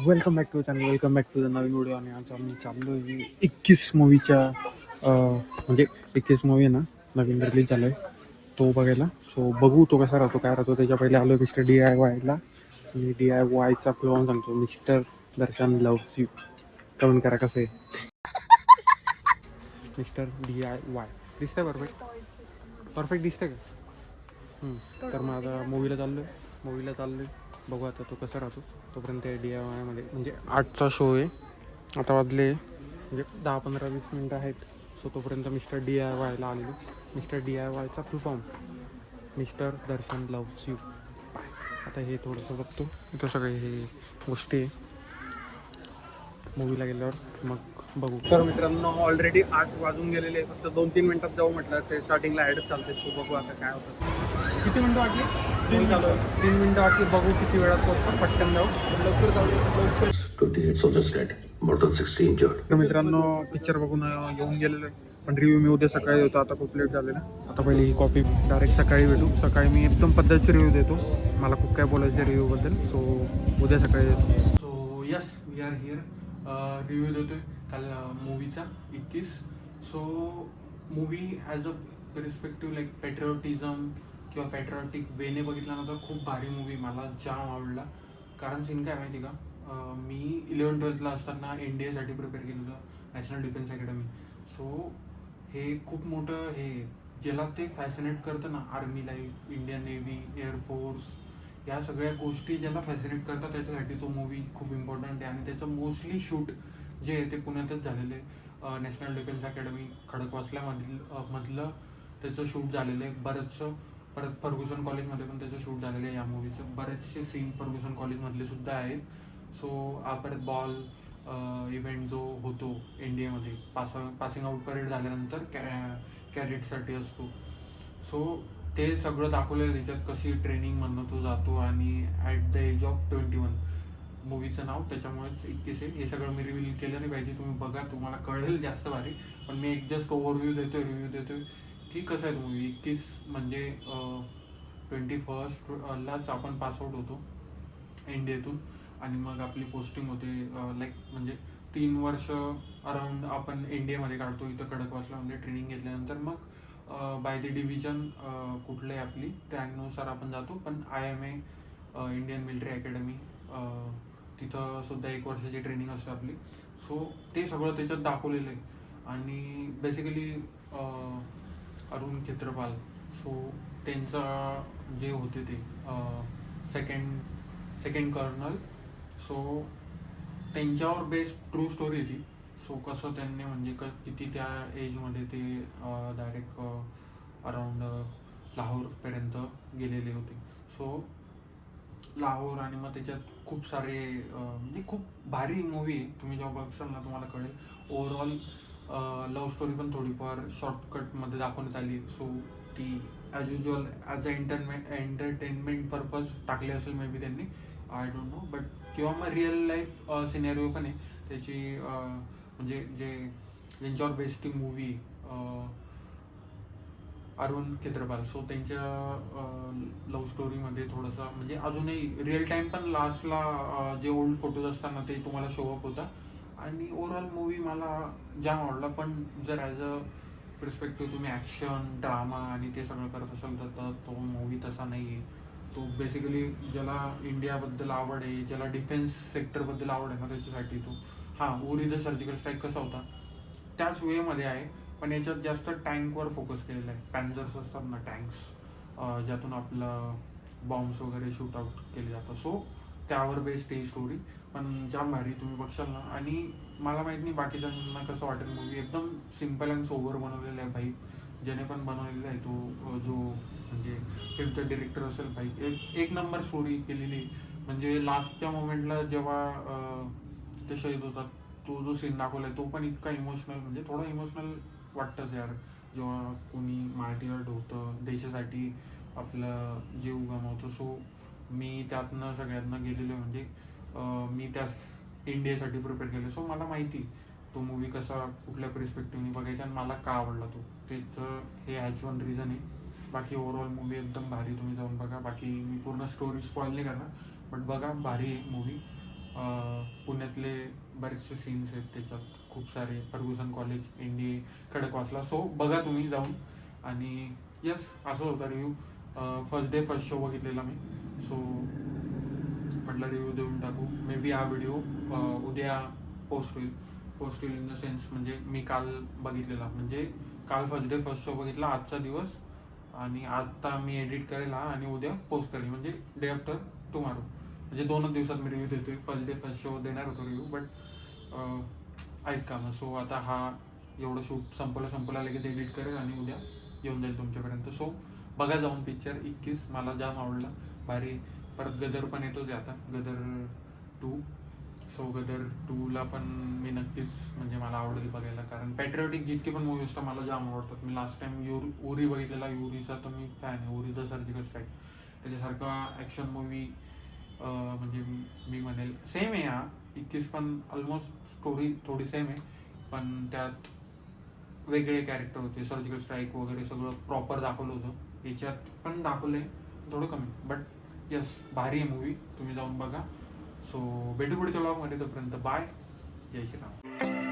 Welcome back to channel, welcome back to the नवीन video. आणि आज आम्ही चाललो आहे 21 मूवीच्या म्हणजे 21 मूवी आहे ना, नवीन रिलीज झाला आहे तो बघायला. सो बघू तो कसा राहतो काय राहतो. त्याच्या पहिले आलो मिस्टर DIYला. मी DIYचा फ्लो सांगतो. Mister Darshan loves you. Comment करा कसं आहे मिस्टर DIY. दिसतंय परफेक्ट दिसतंय का? तर मग आता मूवीला चाललो आहे. बघू आता तो कसा राहतो. तोपर्यंत DIYमध्ये म्हणजे 8चा शो आहे. आता वाजले म्हणजे 10-15-20 मिनटं आहेत. सो तोपर्यंत मिस्टर DIYला आलेलो. मिस्टर DIYचा full form mister Darshan loves you. आता हे थोडंसं बघतो. इथं सगळे हे गोष्टी आहे. मूवीला गेल्यावर मग बघू. तर मित्रांनो ऑलरेडी 8 वाजून गेलेले आहे. फक्त 2-3 मिनटात जाऊ म्हटलं. ते स्टार्टिंगला ॲडच चालते. सो बघू आता काय होतं. किती मिनटं वाटली? 3 चालू आहे. 3 मिनटं वाटली. बघू किती वेळात पोहोचतो. पटकन जाऊ. लवकर जाऊ. लवकर. 28 soldiers dead, more than 60 injured. तर मित्रांनो पिक्चर बघून येऊन गेलेलो आहे. पण रिव्ह्यू मी उद्या सकाळी होतो. आता खूप लेट झालेला. आता पहिली ही कॉपी डायरेक्ट सकाळी भेटू. सकाळी मी एकदम पद्धतशीर रिव्ह्यू देतो. मला खूप काय बोलायचं आहे रिव्ह्यूबद्दल. सो उद्या सकाळी देतो. So yes we are here. Review देतो आहे काल मूवीचा 21. So movie as a respective like patriotism किंवा पॅट्रिऑटिक वेने बघितला ना तर खूप भारी मूवी. मला जाम आवडला. कारण सीन काय माहिती का, मी 11-12ला असताना NDAसाठी प्रिपेअर केलेलं, नॅशनल डिफेन्स अकॅडमी. सो हे खूप मोठं हे ज्याला ते फॅसिनेट करतं ना, army life, Indian navy, air force, या सगळ्या गोष्टी ज्याला फॅसिनेट करतात त्याच्यासाठी तो मूवी खूप इम्पॉर्टंट आहे. आणि त्याचं मोस्टली शूट जे आहे ते पुण्यातच झालेलं आहे. नॅशनल डिफेन्स अकॅडमी मधलं त्याचं शूट झालेलं आहे बरंचसं. परत फर्ग्युसन कॉलेजमध्ये पण त्याचं शूट झालेलं आहे या मूवीचं. बरेचसे सीन फर्ग्युसन कॉलेजमधले सुद्धा आहेत. सो परत बॉल इव्हेंट जो होतो NDAमध्ये पासिंग आउट परेड झाल्यानंतर कॅडेटसाठी असतो. सो ते सगळं दाखवलेलं त्याच्यात. कशी ट्रेनिंगमधनं तो जातो आणि ॲट द एज ऑफ 21. मूवीचं नाव त्याच्यामुळेच 21 आहे. हे सगळं मी रिव्हील केलं नाही पाहिजे. तुम्ही बघा, तुम्हाला कळेल जास्त भारी. पण मी एक जस्ट ओव्हरव्ह्यू देतोय की कसं आहे तो मूवी. 21 म्हणजे 21लाच आपण पासआउट होतो NDAतून. आणि मग आपली पोस्टिंग होते लाईक म्हणजे 3 वर्ष अराउंड आपण NDAमध्ये काढतो. इथं खडकवासलामध्ये ट्रेनिंग घेतल्यानंतर मग बाय द डिव्हिजन कुठलं आहे आपली त्यानुसार आपण जातो. पण IMA इंडियन मिलिटरी अकॅडमी तिथं सुद्धा 1 वर्षाची ट्रेनिंग असते आपली. सो ते सगळं त्याच्यात दाखवलेलं आहे. आणि बेसिकली अरुण खेत्रपाल, सो त्यांचा जे होते ते सेकंड कर्नल. सो त्यांच्यावर बेस्ड ट्रू स्टोरी होती. सो कसं त्यांनी म्हणजे किती त्या एजमध्ये ते डायरेक्ट अराउंड लाहोरपर्यंत गेलेले होते. सो लाहोर आणि मग त्याच्यात खूप सारे म्हणजे खूप भारी मूवी आहे. तुम्ही जेव्हा बघशाल ना तुम्हाला कळेल. ओव्हरऑल लव्ह स्टोरी पण थोडीफार शॉर्टकटमध्ये दाखवण्यात आली. सो ती as usual as a entertainment purpose टाकली असेल मे बी त्यांनी, आय डोंट नो. बट किंवा मग रिअल लाईफ सिनेरिओ पण आहे त्याची. म्हणजे ज्यांच्यावर बेस्ड ती मूवी अरुण खेत्रपाल. सो त्यांच्या लव्ह स्टोरीमध्ये थोडंसं म्हणजे अजूनही रिअल टाईम पण लास्टला जे ओल्ड फोटोज असतात ना ते तुम्हाला शोअप होता. आणि ओव्हरऑल मूवी मला जाम आवडला. पण जर ॲज अ रिस्पेक्टिव्ह तुम्ही ॲक्शन, ड्रामा आणि ते सगळं करत असाल तर तो मूवी तसा नाही आहे. तो बेसिकली ज्याला इंडियाबद्दल आवड आहे, ज्याला डिफेन्स सेक्टरबद्दल आवड आहे ना त्याच्यासाठी तो. हां, उरी द सर्जिकल स्ट्राईक कसा होता त्याच वेमध्ये आहे. पण याच्यात जास्त टँकवर फोकस केलेला आहे. पॅन्झर्स असतात ना, टँक्स, ज्यातून आपलं बॉम्ब्स वगैरे शूट आउट केले जातं. सो त्यावर बेस्ड ही स्टोरी. पण जाम भारी, तुम्ही बघशाल ना. आणि मला माहीत नाही बाकीच्यांना कसं वाटेल. मूवी एकदम सिम्पल अँड सोबर बनवलेलं आहे भाई. ज्याने पण बनवलेला आहे तो जो म्हणजे फिल्मचा डिरेक्टर असेल भाई, एक नंबर स्टोरी केलेली. म्हणजे लास्टच्या मोमेंटला जेव्हा ते शहीद होतात तो जो सीन दाखवला आहे तो पण इतका इमोशनल, म्हणजे थोडं इमोशनल वाटतंच यार. जेव्हा कोणी मार्टियर्ड होतं देशासाठी, आपलं जीव गमावतो. सो मी त्यातनं सगळ्यांना गेलेलो आहे. म्हणजे मी त्याच इंडियासाठी प्रिपेअर केलं. सो मला माहिती तो मूवी कसा कुठल्या पर्स्पेक्टिव्हने बघायचा आणि मला का आवडला तो. त्याचं हे ॲज वन रिझन आहे. बाकी ओव्हरऑल मूवी एकदम भारी. तुम्ही जाऊन बघा. बाकी मी पूर्ण स्टोरी स्पॉइल नाही करणार, बट बघा, भारी आहे मूवी. पुण्यातले बरेचसे सीन्स आहेत त्याच्यात, खूप सारे. फर्ग्युसन कॉलेज, इंडी, खडकवासला. सो बघा तुम्ही जाऊन. आणि यस, असं होता review. First day first show बघितलेला मी. सो म्हटलं रिव्ह्यू देऊन टाकू. मे बी हा व्हिडिओ उद्या पोस्ट होईल इन द सेन्स, म्हणजे मी काल बघितलेला, म्हणजे काल फर्स्ट डे फर्स्ट शो बघितला, आजचा दिवस. आणि आता मी एडिट करेल हा आणि उद्या पोस्ट करेल, म्हणजे डे आफ्टर टुमारो. म्हणजे 2च दिवसात मी रिव्ह्यू देतोय. फर्स्ट डे फर्स्ट शो देणार होतो रिव्ह्यू, बट आहेत कामं. सो आता हा एवढं शूट संपला लगेच एडिट करेल आणि उद्या येऊन जाईल तुमच्यापर्यंत. सो बघा जाऊन पिक्चर 21. मला जाम आवडला, भारी. परत गदर पण येतोच आहे आता, गदर 2. सो गदर 2ला पण मी नक्कीच, म्हणजे मला आवडेल बघायला, कारण पॅट्रिऑटिक जितके पण मूवी असतात मला जाम आवडतात. मी लास्ट टाइम उरी बघितलेला. युरीचा तर मी फॅन आहे. उरी द सर्जिकल स्ट्राईक त्याच्यासारखा ॲक्शन मूवी, म्हणजे मी म्हणेल सेम आहे हा 21 पण. ऑलमोस्ट स्टोरी थोडी सेम आहे, पण त्यात वेगळे कॅरेक्टर होते. सर्जिकल स्ट्राईक वगैरे सगळं प्रॉपर दाखवलं होतं. याच्यात पण दाखवलं आहे, थोडं कमी, बट यस, भारी आहे मूवी. तुम्ही जाऊन बघा. सो भेटू पुढच्या व्लॉगमध्ये. तोपर्यंत बाय. जय श्रीराम.